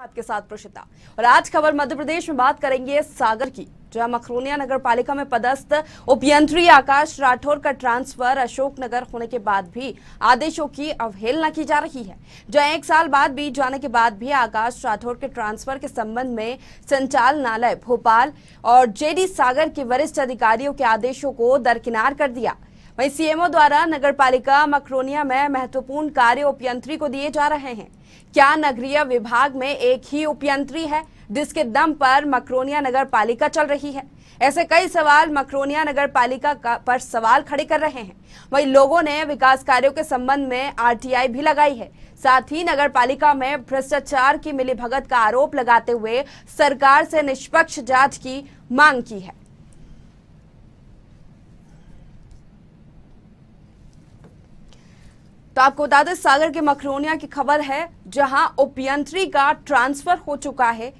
आपके साथ प्रशिता। और आज खबर मध्य प्रदेश में बात करेंगे सागर की, जहां मखरोनिया नगर पालिका में पदस्थ उपयंत्री आकाश राठौर का ट्रांसफर अशोकनगर होने के बाद भी आदेशों की अवहेलना की जा रही है। जहां 1 साल बाद बीत जाने के बाद भी आकाश राठौर के ट्रांसफर के संबंध में संचालनालय भोपाल और जेडी सागर के वरिष्ठ अधिकारियों के आदेशों को दरकिनार कर दिया। वहीं सीएमओ द्वारा नगर पालिका मखरोनिया में महत्वपूर्ण कार्य उपयंत्री को दिए जा रहे हैं। क्या नगरीय विभाग में एक ही उपयंत्री है जिसके दम पर मखरोनिया नगर पालिका चल रही है? ऐसे कई सवाल मखरोनिया नगर पालिका पर सवाल खड़े कर रहे हैं। वहीं लोगों ने विकास कार्यों के संबंध में आरटीआई भी लगाई है। साथ ही नगर पालिका में भ्रष्टाचार की मिलीभगत का आरोप लगाते हुए सरकार से निष्पक्ष जांच की मांग की है। तो आपको बता दें, सागर के मखरोनिया की खबर है, जहां उपयंत्री का ट्रांसफर हो चुका है।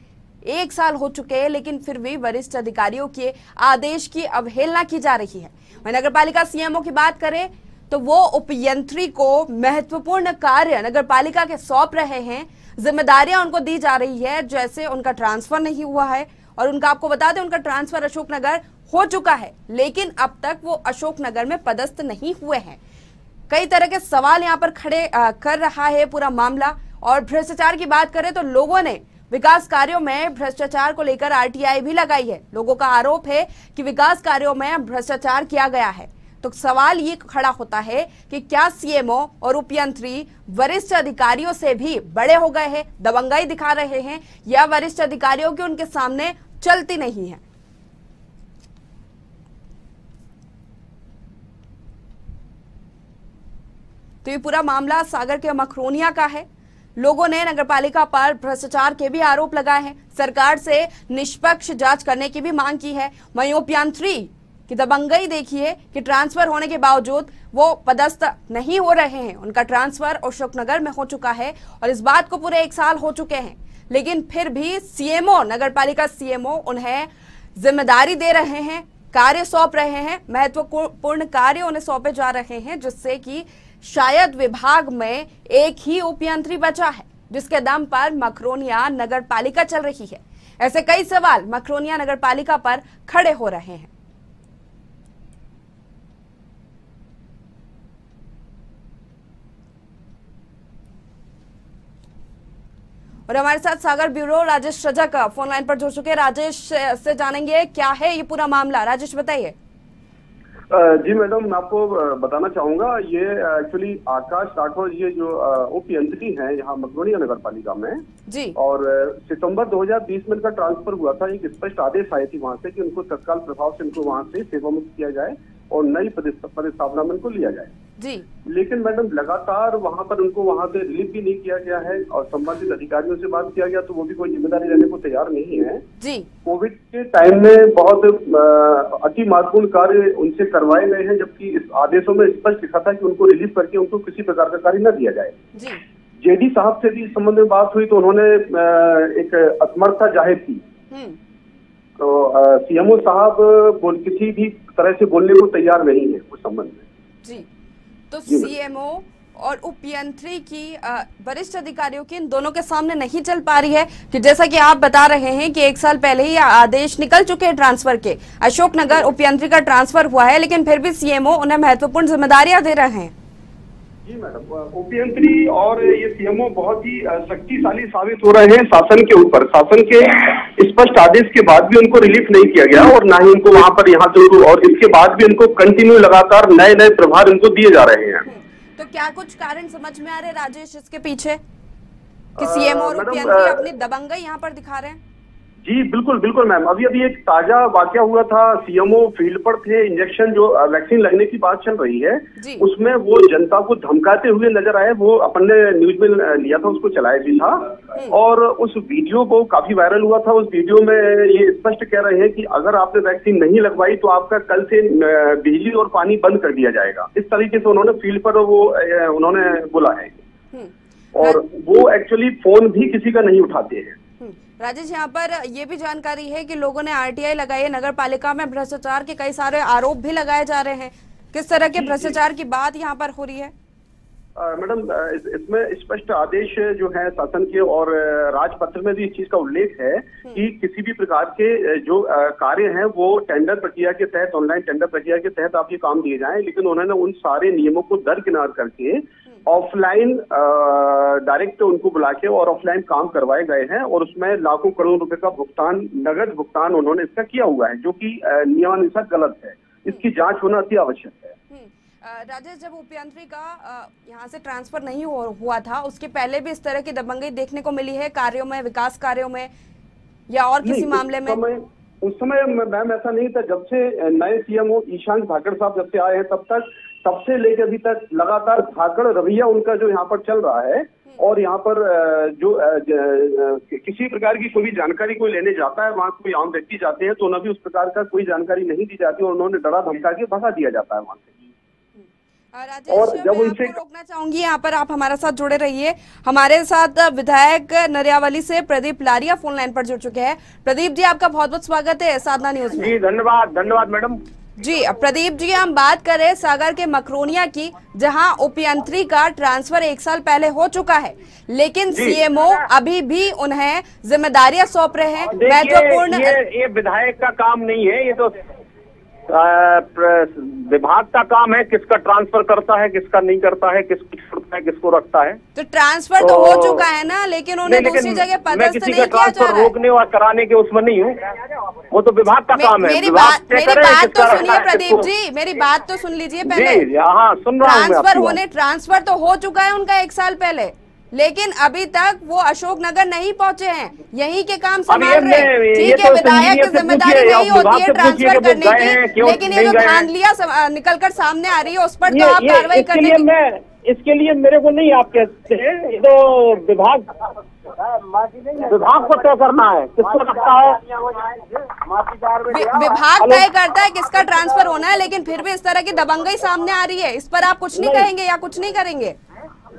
1 साल हो चुके हैं, लेकिन फिर भी वरिष्ठ अधिकारियों के आदेश की अवहेलना की जा रही है। वहीं नगर पालिका सीएमओ की बात करें तो वो उपयंत्री को महत्वपूर्ण कार्य नगर पालिका के सौंप रहे हैं। जिम्मेदारियां उनको दी जा रही है, जैसे उनका ट्रांसफर नहीं हुआ है। और उनका आपको बता दें, उनका ट्रांसफर अशोकनगर हो चुका है, लेकिन अब तक वो अशोकनगर में पदस्थ नहीं हुए हैं। कई तरह के सवाल यहाँ पर खड़े कर रहा है पूरा मामला। और भ्रष्टाचार की बात करें तो लोगों ने विकास कार्यों में भ्रष्टाचार को लेकर आरटीआई भी लगाई है। लोगों का आरोप है कि विकास कार्यों में भ्रष्टाचार किया गया है। तो सवाल ये खड़ा होता है कि क्या सीएमओ और उपयंत्री वरिष्ठ अधिकारियों से भी बड़े हो गए हैं, दबंगाई दिखा रहे हैं, या वरिष्ठ अधिकारियों की उनके सामने चलती नहीं है? तो ये पूरा मामला सागर के मखरोनिया का है। लोगों ने नगरपालिका पर भ्रष्टाचार के भी आरोप लगाए हैं, सरकार से निष्पक्ष जांच करने की भी मांग की है। वहीं उपयंत्री की दबंगई देखिए कि ट्रांसफर होने के बावजूद वो पदस्थ नहीं हो रहे हैं। उनका ट्रांसफर अशोकनगर में हो चुका है और इस बात को पूरे 1 साल हो चुके हैं, लेकिन फिर भी सीएमओ, नगरपालिका सीएमओ उन्हें जिम्मेदारी दे रहे हैं, कार्य सौंप रहे हैं, महत्वपूर्ण कार्य उन्हें सौंपे जा रहे हैं, जिससे कि शायद विभाग में एक ही उपयंत्री बचा है जिसके दम पर मखरोनिया नगर पालिका चल रही है। ऐसे कई सवाल मखरोनिया नगर पालिका पर खड़े हो रहे हैं। और हमारे साथ Sagar bureau Rajesh Rajak phone line पर जुड़ चुके हैं। राजेश से जानेंगे क्या है ये पूरा मामला। राजेश बताइए। जी मैडम, मैं आपको बताना चाहूंगा, ये एक्चुअली आकाश राठौर ये जो उपयंत्री हैं यहाँ मखरोनिया नगर पालिका में जी, और सितंबर 2020 में इनका ट्रांसफर हुआ था। एक स्पष्ट आदेश आई थी वहां से कि उनको तत्काल प्रभाव से इनको वहां से सेवा मुक्त किया जाए और नई पदस्थापना में इनको लिया जाए जी। लेकिन मैडम लगातार वहां पर उनको वहां से रिलीफ भी नहीं किया गया है और संबंधित अधिकारियों से बात किया गया तो वो भी कोई जिम्मेदारी लेने को तैयार नहीं है जी। कोविड के टाइम में बहुत अति महत्वपूर्ण कार्य उनसे करवाए गए हैं, जबकि इस आदेशों में स्पष्ट लिखा था कि उनको रिलीफ करके उनको किसी प्रकार का कार्य न दिया जाए जी। जेडी साहब से भी इस संबंध में बात हुई तो उन्होंने एक असमर्थता जाहिर की। तो सीएमओ साहब किसी भी तरह से बोलने को तैयार नहीं है उस संबंध में जी। तो सीएमओ और उपयंत्री की वरिष्ठ अधिकारियों की इन दोनों के सामने नहीं चल पा रही है कि जैसा कि आप बता रहे हैं कि 1 साल पहले ही आदेश निकल चुके हैं ट्रांसफर के। अशोकनगर उपयंत्री का ट्रांसफर हुआ है, लेकिन फिर भी सीएमओ उन्हें महत्वपूर्ण जिम्मेदारियां दे रहे हैं। जी मैडम, उपयंत्री और ये सीएमओ बहुत ही शक्तिशाली साबित हो रहे हैं शासन के ऊपर। शासन के स्पष्ट आदेश के बाद भी उनको रिलीफ नहीं किया गया और ना ही उनको वहां पर यहाँ से, और इसके बाद भी उनको कंटिन्यू लगातार नए नए प्रभार इनको दिए जा रहे हैं। तो क्या कुछ कारण समझ में आ रहे राजेश इसके पीछे कि सीएमओ और उपयंत्री अपनी दबंगई यहाँ पर दिखा रहे हैं? जी बिल्कुल बिल्कुल मैम, अभी एक ताजा वाकया हुआ था। सीएमओ फील्ड पर थे, इंजेक्शन जो वैक्सीन लगने की बात चल रही है उसमें वो जनता को धमकाते हुए नजर आए। वो अपन ने न्यूज में लिया था, उसको चलाया भी था और उस वीडियो को काफी वायरल हुआ था। उस वीडियो में ये स्पष्ट कह रहे हैं कि अगर आपने वैक्सीन नहीं लगवाई तो आपका कल से बिजली और पानी बंद कर दिया जाएगा। इस तरीके से उन्होंने फील्ड पर वो उन्होंने बोला है और वो एक्चुअली फोन भी किसी का नहीं उठाते हैं। राजेश, यहाँ पर ये भी जानकारी है कि लोगों ने आरटीआई लगाई है, नगर पालिका में भ्रष्टाचार के कई सारे आरोप भी लगाए जा रहे हैं। किस तरह के भ्रष्टाचार की बात यहाँ पर हो रही है? मैडम इसमें स्पष्ट आदेश जो है शासन के और राजपत्र में भी इस चीज का उल्लेख है कि किसी भी प्रकार के जो कार्य हैं वो टेंडर प्रक्रिया के तहत, ऑनलाइन टेंडर प्रक्रिया के तहत आप ये काम दिए जाएं, लेकिन उन्होंने उन सारे नियमों को दरकिनार करके ऑफलाइन डायरेक्ट उनको बुला के और ऑफलाइन काम करवाए गए हैं और उसमें लाखों करोड़ रुपए का भुगतान, नगद भुगतान उन्होंने इसका किया हुआ है, जो कि नियमानुसार गलत है। इसकी जांच होना अति आवश्यक है। राजेश, जब उपयंत्री का यहाँ से ट्रांसफर नहीं हुआ था, उसके पहले भी इस तरह की दबंगई देखने को मिली है कार्यों में, विकास कार्यों में, या और किसी मामले में? उस समय मैम ऐसा नहीं था। जब से नए सीएमओ ईशान धाकड़ साहब जब से आए हैं तब से लेकर अभी तक लगातार धाकड़ रवैया उनका जो यहाँ पर चल रहा है, और यहाँ पर जो किसी प्रकार की कोई भी जानकारी कोई लेने जाता है, वहाँ कोई आम व्यक्ति जाते हैं तो उन्हें भी उस प्रकार का कोई जानकारी नहीं दी जाती और उन्होंने डरा धमका के भगा दिया जाता है वहाँ से। राजेश, और जब उनसे रोकना चाहूंगी, यहाँ पर आप हमारे साथ जुड़े रहिए। हमारे साथ विधायक नरियावली से प्रदीप लारिया फोन लाइन पर जुड़ चुके हैं। प्रदीप जी, आपका बहुत बहुत स्वागत है साधना न्यूज में। जी धन्यवाद मैडम जी। प्रदीप जी, हम बात करें सागर के मकरोनिया की, जहां उपयंत्री का ट्रांसफर 1 साल पहले हो चुका है, लेकिन सीएमओ अभी भी उन्हें जिम्मेदारियां सौंप रहे हैं महत्वपूर्ण। ये विधायक का काम नहीं है, ये तो विभाग का काम है, किसका ट्रांसफर करता है, किसका नहीं करता है, किसको छोड़ता है, किसको रखता है। तो ट्रांसफर तो हो चुका है ना, लेकिन उन्हें दूसरी जगह पदस्थ नहीं किया जा रहा है। रोकने और कराने के उसमें नहीं हूँ, वो तो विभाग का काम है। मेरी बात तो सुनिए प्रदीप जी, मेरी बात तो सुन लीजिए पहले। हाँ, सुन रहा हूँ। ट्रांसफर तो हो चुका है उनका 1 साल पहले, लेकिन अभी तक वो अशोकनगर नहीं पहुंचे हैं, यहीं के काम संभाल रहे हैं। ठीक है, विधायक की जिम्मेदारी नहीं होती है ट्रांसफर करने की, लेकिन ये जो धांधलियां निकल कर सामने आ रही है उस पर तो आप कार्रवाई करने की। इसके लिए मेरे को नहीं आप कहते हैं, ये तो विभाग को तय करना है किसको रखता है। विभाग तय करता है किसका ट्रांसफर होना है, लेकिन फिर भी इस तरह की दबंगई सामने आ रही है, इस पर आप कुछ नहीं कहेंगे या कुछ नहीं करेंगे?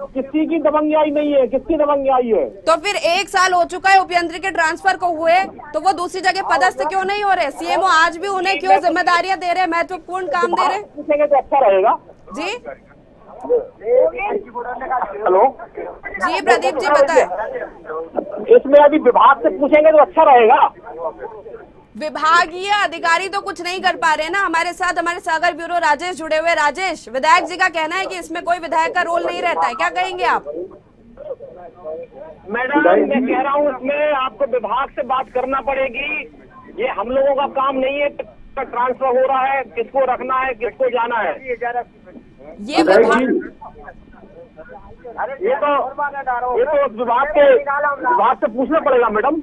किसी की दबंगई नहीं है, किसकी दबंगई है? तो फिर 1 साल हो चुका है उपयंत्री के ट्रांसफर को हुए, तो वो दूसरी जगह पदस्थ क्यों नहीं हो रहे? सीएमओ आज भी उन्हें क्यों जिम्मेदारियां दे रहे हैं, महत्वपूर्ण काम दे रहे हैं? पूछेंगे तो अच्छा रहेगा। जी हेलो जी प्रदीप जी बताएं। इसमें अभी विभाग से पूछेंगे तो अच्छा रहेगा। विभागीय अधिकारी तो कुछ नहीं कर पा रहे ना। हमारे साथ हमारे सागर ब्यूरो राजेश जुड़े हुए। राजेश, विधायक जी का कहना है कि इसमें कोई विधायक का रोल नहीं रहता है, क्या कहेंगे आप? मैडम, मैं कह रहा हूँ इसमें आपको विभाग से बात करना पड़ेगी, ये हम लोगों का काम नहीं है। ट्रांसफर हो रहा है, किसको रखना है, किसको जाना है, ये विभाग ये तो विभाग से पूछना पड़ेगा मैडम।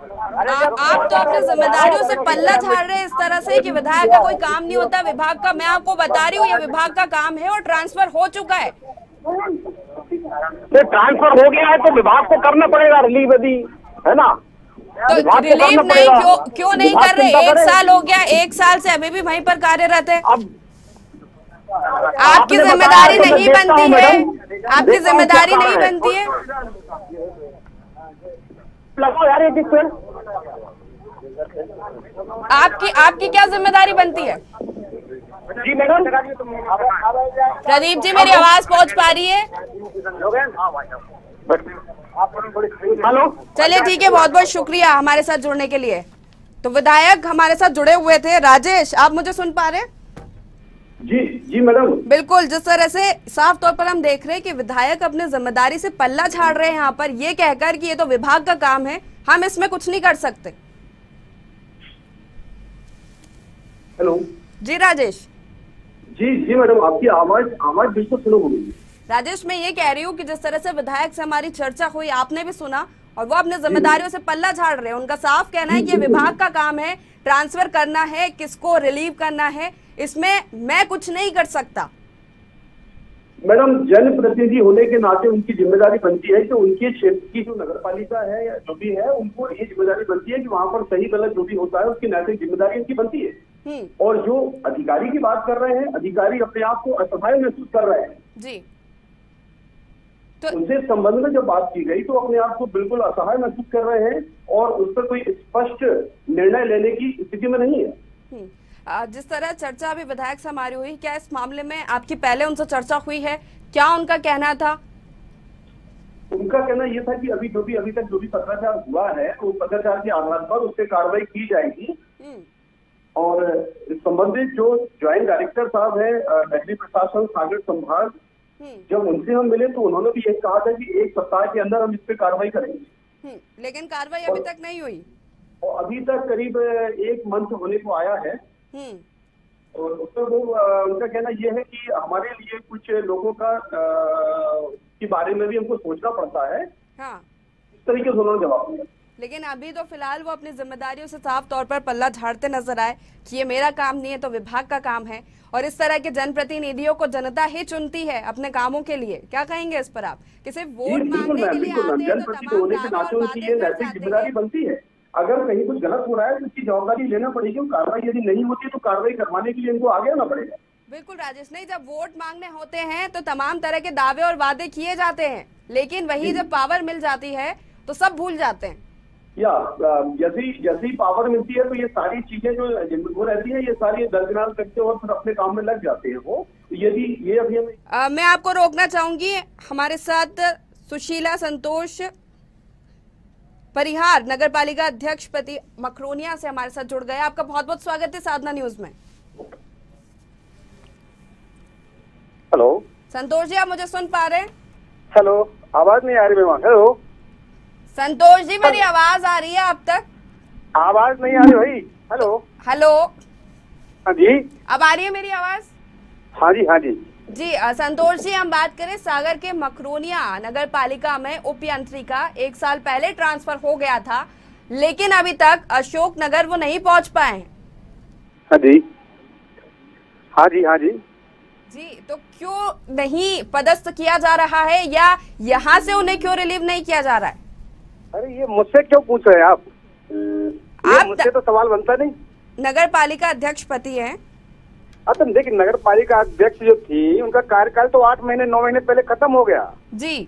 आप तो अपनी जिम्मेदारियों से पल्ला झाड़ रहे हैं इस तरह से कि विधायक का कोई काम नहीं होता विभाग का। मैं आपको बता रही हूँ ये विभाग का काम है और ट्रांसफर हो चुका है। तो ट्रांसफर हो गया है तो विभाग को करना पड़ेगा रिलीव, यदि है ना। तो रिलीव नहीं क्यों नहीं कर रहे? 1 साल हो गया, 1 साल से अभी भी वहीं पर कार्यरत है। आपकी जिम्मेदारी नहीं बनती है, आपकी जिम्मेदारी नहीं बनती है। यार आपकी क्या जिम्मेदारी बनती है? जी मैडम। प्रदीप जी, मेरी आवाज पहुंच पा रही है? हेलो, चलिए ठीक है, बहुत बहुत शुक्रिया हमारे साथ जुड़ने के लिए। तो विधायक हमारे साथ जुड़े हुए थे। राजेश, आप मुझे सुन पा रहे हैं? जी मैडम, बिल्कुल। जिस तरह से साफ तौर पर हम देख रहे हैं कि विधायक अपने जिम्मेदारी से पल्ला झाड़ रहे हैं यहाँ पर, ये कहकर कि ये तो विभाग का काम है, हम इसमें कुछ नहीं कर सकते। हेलो जी राजेश। जी मैडम, आपकी आवाज बिल्कुल स्लो हो गई। राजेश, मैं ये कह रही हूँ कि जिस तरह से विधायक से हमारी चर्चा हुई, आपने भी सुना, और वो अपने जिम्मेदारियों से पल्ला झाड़ रहे हैं। उनका साफ कहना है कि ये विभाग का काम है, ट्रांसफर करना है, किसको रिलीव करना है, इसमें मैं कुछ नहीं कर सकता। मैडम, जनप्रतिनिधि होने के नाते उनकी जिम्मेदारी बनती है कि उनके क्षेत्र की जो नगर पालिका है या जो भी है, उनको ये जिम्मेदारी बनती है कि वहां पर सही गलत जो भी होता है उसकी नैतिक जिम्मेदारी उनकी बनती है। और जो अधिकारी की बात कर रहे हैं, अधिकारी अपने आप को असहाय महसूस कर रहे हैं जी। तो उनसे संबंध में जब बात की गई तो अपने आप को बिल्कुल असहाय महसूस कर रहे हैं और उस पर कोई स्पष्ट निर्णय लेने की स्थिति में नहीं है। जिस तरह चर्चा अभी विधायक से हमारी हुई, क्या इस मामले में आपकी पहले उनसे चर्चा हुई है? क्या उनका कहना था? उनका कहना यह था कि अभी तक जो भी पत्राचार हुआ है तो पत्राचार के आधार पर उस पर कार्रवाई की जाएगी। और संबंधित जो ज्वाइंट डायरेक्टर साहब है नगरीय प्रशासन सागर संभाग, जब उनसे हम मिले तो उन्होंने भी यही कहा था कि 1 सप्ताह के अंदर हम इस पे कार्रवाई करेंगे। लेकिन कार्रवाई अभी तक नहीं हुई और अभी तक करीब 1 मंथ होने को आया है। और उसमें वो उनका कहना यह है कि हमारे लिए कुछ लोगों का के बारे में भी हमको सोचना पड़ता है। हाँ। इस तरीके से उन्होंने जवाब दिया। लेकिन अभी तो फिलहाल वो अपनी जिम्मेदारियों से साफ तौर पर पल्ला झाड़ते नजर आए कि ये मेरा काम नहीं है तो विभाग का काम है। और इस तरह के जनप्रतिनिधियों को जनता ही चुनती है अपने कामों के लिए। क्या कहेंगे इस पर आप? कि सिर्फ वोट मांगने के लिए आते हैं तो तमाम दावे और बातें कर जाते जिम्मेदारी बनती है। अगर कहीं कुछ गलत हो रहा है तो उसकी जवाबदारी लेना पड़ेगी। कार्रवाई यदि नहीं होती तो कार्रवाई करवाने के लिए इनको आगे आना पड़ेगा। बिल्कुल राजेश, नहीं जब वोट मांगने होते हैं तो तमाम तरह के दावे और वादे किए जाते हैं, लेकिन वही जब पावर मिल जाती है तो सब भूल जाते हैं। या जैसी पावर मिलती है तो ये सारी चीजें जो वो रहती है ये सारी दरकिनार करते और फिर अपने काम में लग जाते हैं वो। यदि ये अभी मैं आपको रोकना चाहूंगी। हमारे साथ सुशीला संतोष परिहार नगर पालिका अध्यक्ष पति मकरोनिया से हमारे साथ जुड़ गए। आपका बहुत बहुत स्वागत है साधना न्यूज में। हेलो संतोष जी, आप मुझे सुन पा रहे हैं? हेलो, आवाज नहीं आ रही मेहमान। हेलो संतोष जी, मेरी आवाज आ रही है आप तक? आवाज नहीं आ रही भाई। हेलो हेलो, हाँ जी, अब आ रही है मेरी आवाज? हाँ जी, हाँ जी जी। संतोष जी, हम बात करें सागर के मकरोनिया नगर पालिका में उपयंत्री का 1 साल पहले ट्रांसफर हो गया था, लेकिन अभी तक अशोक नगर वो नहीं पहुंच पाए हैं। हाँ जी, हाँ जी, हाँ जी जी। तो क्यों नहीं पदस्थ किया जा रहा है या यहाँ से उन्हें क्यों रिलीव नहीं किया जा रहा है? अरे ये मुझसे क्यों पूछ रहे हैं आप? मुझसे तो सवाल बनता नहीं। नगर पालिका अध्यक्ष पति हैं। तो देखिए, नगर पालिका अध्यक्ष जो थी उनका कार्यकाल तो 8 महीने 9 महीने पहले खत्म हो गया जी।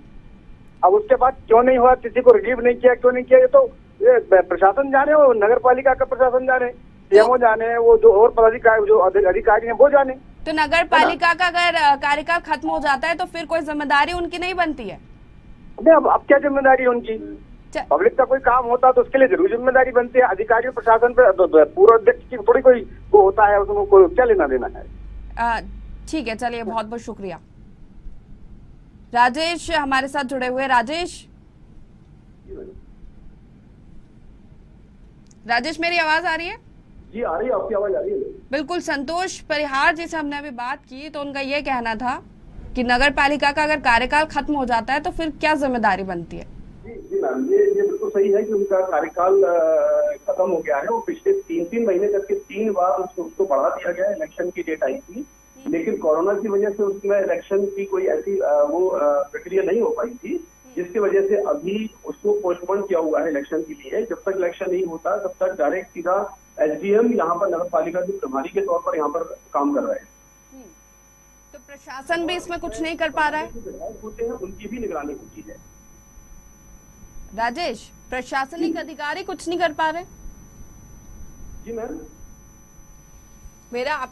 अब उसके बाद क्यों नहीं हुआ, किसी को रिलीव नहीं किया, क्यों नहीं किया, ये तो प्रशासन जाने, वो नगर पालिका का प्रशासन जाने, सीएमओ जाने, वो जो और पदाधिकारी जो अधिकारी हैं वो जाने। तो नगर पालिका का अगर कार्यकाल खत्म हो जाता है तो फिर कोई जिम्मेदारी उनकी नहीं बनती है? अब क्या जिम्मेदारी है उनकी? पब्लिक का कोई काम होता तो उसके लिए जरूर जिम्मेदारी बनती है। अधिकारियों प्रशासन पे पूर्व अध्यक्ष की थोड़ी कोई को होता है, उसको क्या लेना देना है। ठीक है, चलिए बहुत बहुत शुक्रिया। राजेश हमारे साथ जुड़े हुए। राजेश मेरी आवाज आ रही है? जी आ रही है, आपकी आवाज आ रही है। बिल्कुल। संतोष परिहार जी से हमने अभी बात की तो उनका ये कहना था कि नगर पालिका का अगर कार्यकाल खत्म हो जाता है तो फिर क्या जिम्मेदारी बनती है? जी मैम, ये बिल्कुल सही है कि उनका कार्यकाल खत्म हो गया है। वो पिछले 3 महीने तक के 3 बार उसको बढ़ा दिया गया। इलेक्शन की डेट आई थी, लेकिन कोरोना की वजह से उसमें इलेक्शन की कोई ऐसी वो प्रक्रिया नहीं हो पाई थी, जिसकी वजह से अभी उसको पोस्टपोन किया हुआ है इलेक्शन के लिए। जब तक इलेक्शन नहीं होता तब तक डायरेक्ट सीधा एसडीएम यहाँ पर नगर पालिका के प्रभारी के तौर पर यहाँ पर काम कर रहे हैं। तो प्रशासन भी इसमें कुछ नहीं कर पा रहा है? होते हैं उनकी भी निगरानी होती है। राजेश, प्रशासनिक अधिकारी कुछ नहीं कर पा रहे? जी मैम, मेरा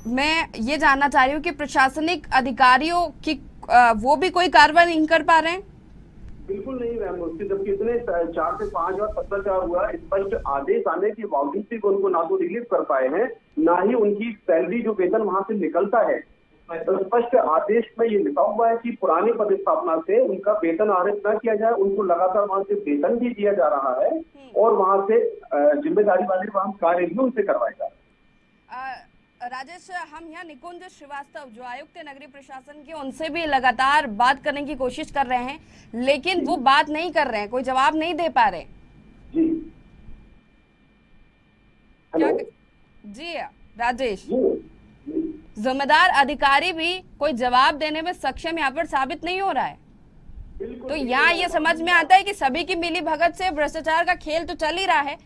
मैं ये जानना चाह रही हूँ कि प्रशासनिक अधिकारियों की वो भी कोई कार्रवाई नहीं कर पा रहे हैं? बिल्कुल नहीं मैम। उसके जबकि इतने 4 से 5 बार पत्राचार हुआ, स्पष्ट आदेश आने के बावजूद भी उनको ना तो रिलीव कर पाए हैं, ना ही उनकी सैलरी जो वेतन वहां से निकलता है। तो स्पष्ट आदेश में ये लिखा हुआ है कि पुरानी पदस्थापना से उनका वेतन आरोप न किया जाए, उनको लगातार वहां से वेतन भी दिया जा रहा है और वहां से जिम्मेदारी वाले वहां कार्य भी उनसे करवाए जा रहे हैं। राजेश, हम यहाँ निकुंज श्रीवास्तव जो आयुक्त नगरीय प्रशासन के, उनसे भी लगातार बात करने की कोशिश कर रहे हैं, लेकिन वो बात नहीं कर रहे हैं, कोई जवाब नहीं दे पा रहे। जी जी राजेश, जिम्मेदार अधिकारी भी कोई जवाब देने में सक्षम यहाँ पर साबित नहीं हो रहा है। तो यहाँ ये समझ में आता है कि सभी की मिली भगत से भ्रष्टाचार का खेल तो चल ही रहा है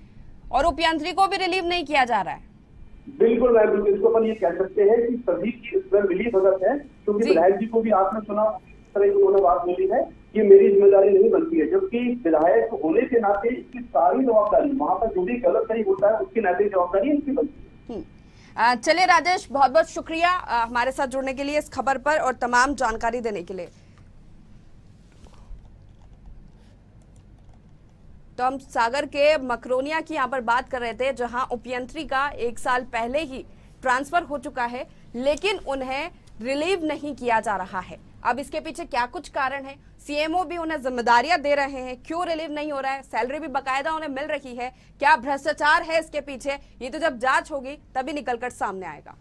और उपयंत्री को भी रिलीव नहीं किया जा रहा है। बिल्कुल मैम, इसको अपन ये कह सकते हैं कि सभी की इसमें मिली भगत है, क्योंकि विधायक जी को भी आपने सुना, इस तरह की उन्होंने बात बोली है ये मेरी जिम्मेदारी नहीं बनती है, जबकि विधायक होने के नाते इसकी सारी जवाबदारी, वहां पर जो भी गलत सही होता है उसकी नैतिक जवाबदारी इसकी बनती है। चलिए राजेश, बहुत बहुत शुक्रिया हमारे साथ जुड़ने के लिए इस खबर पर और तमाम जानकारी देने के लिए। तो हम सागर के मकरोनिया की यहाँ पर बात कर रहे थे, जहां उपयंत्री का 1 साल पहले ही ट्रांसफर हो चुका है, लेकिन उन्हें रिलीव नहीं किया जा रहा है। अब इसके पीछे क्या कुछ कारण है? सीएमओ भी उन्हें जिम्मेदारियां दे रहे हैं, क्यों रिलीव नहीं हो रहा है? सैलरी भी बकायदा उन्हें मिल रही है, क्या भ्रष्टाचार है इसके पीछे? ये तो जब जांच होगी तभी निकलकर सामने आएगा।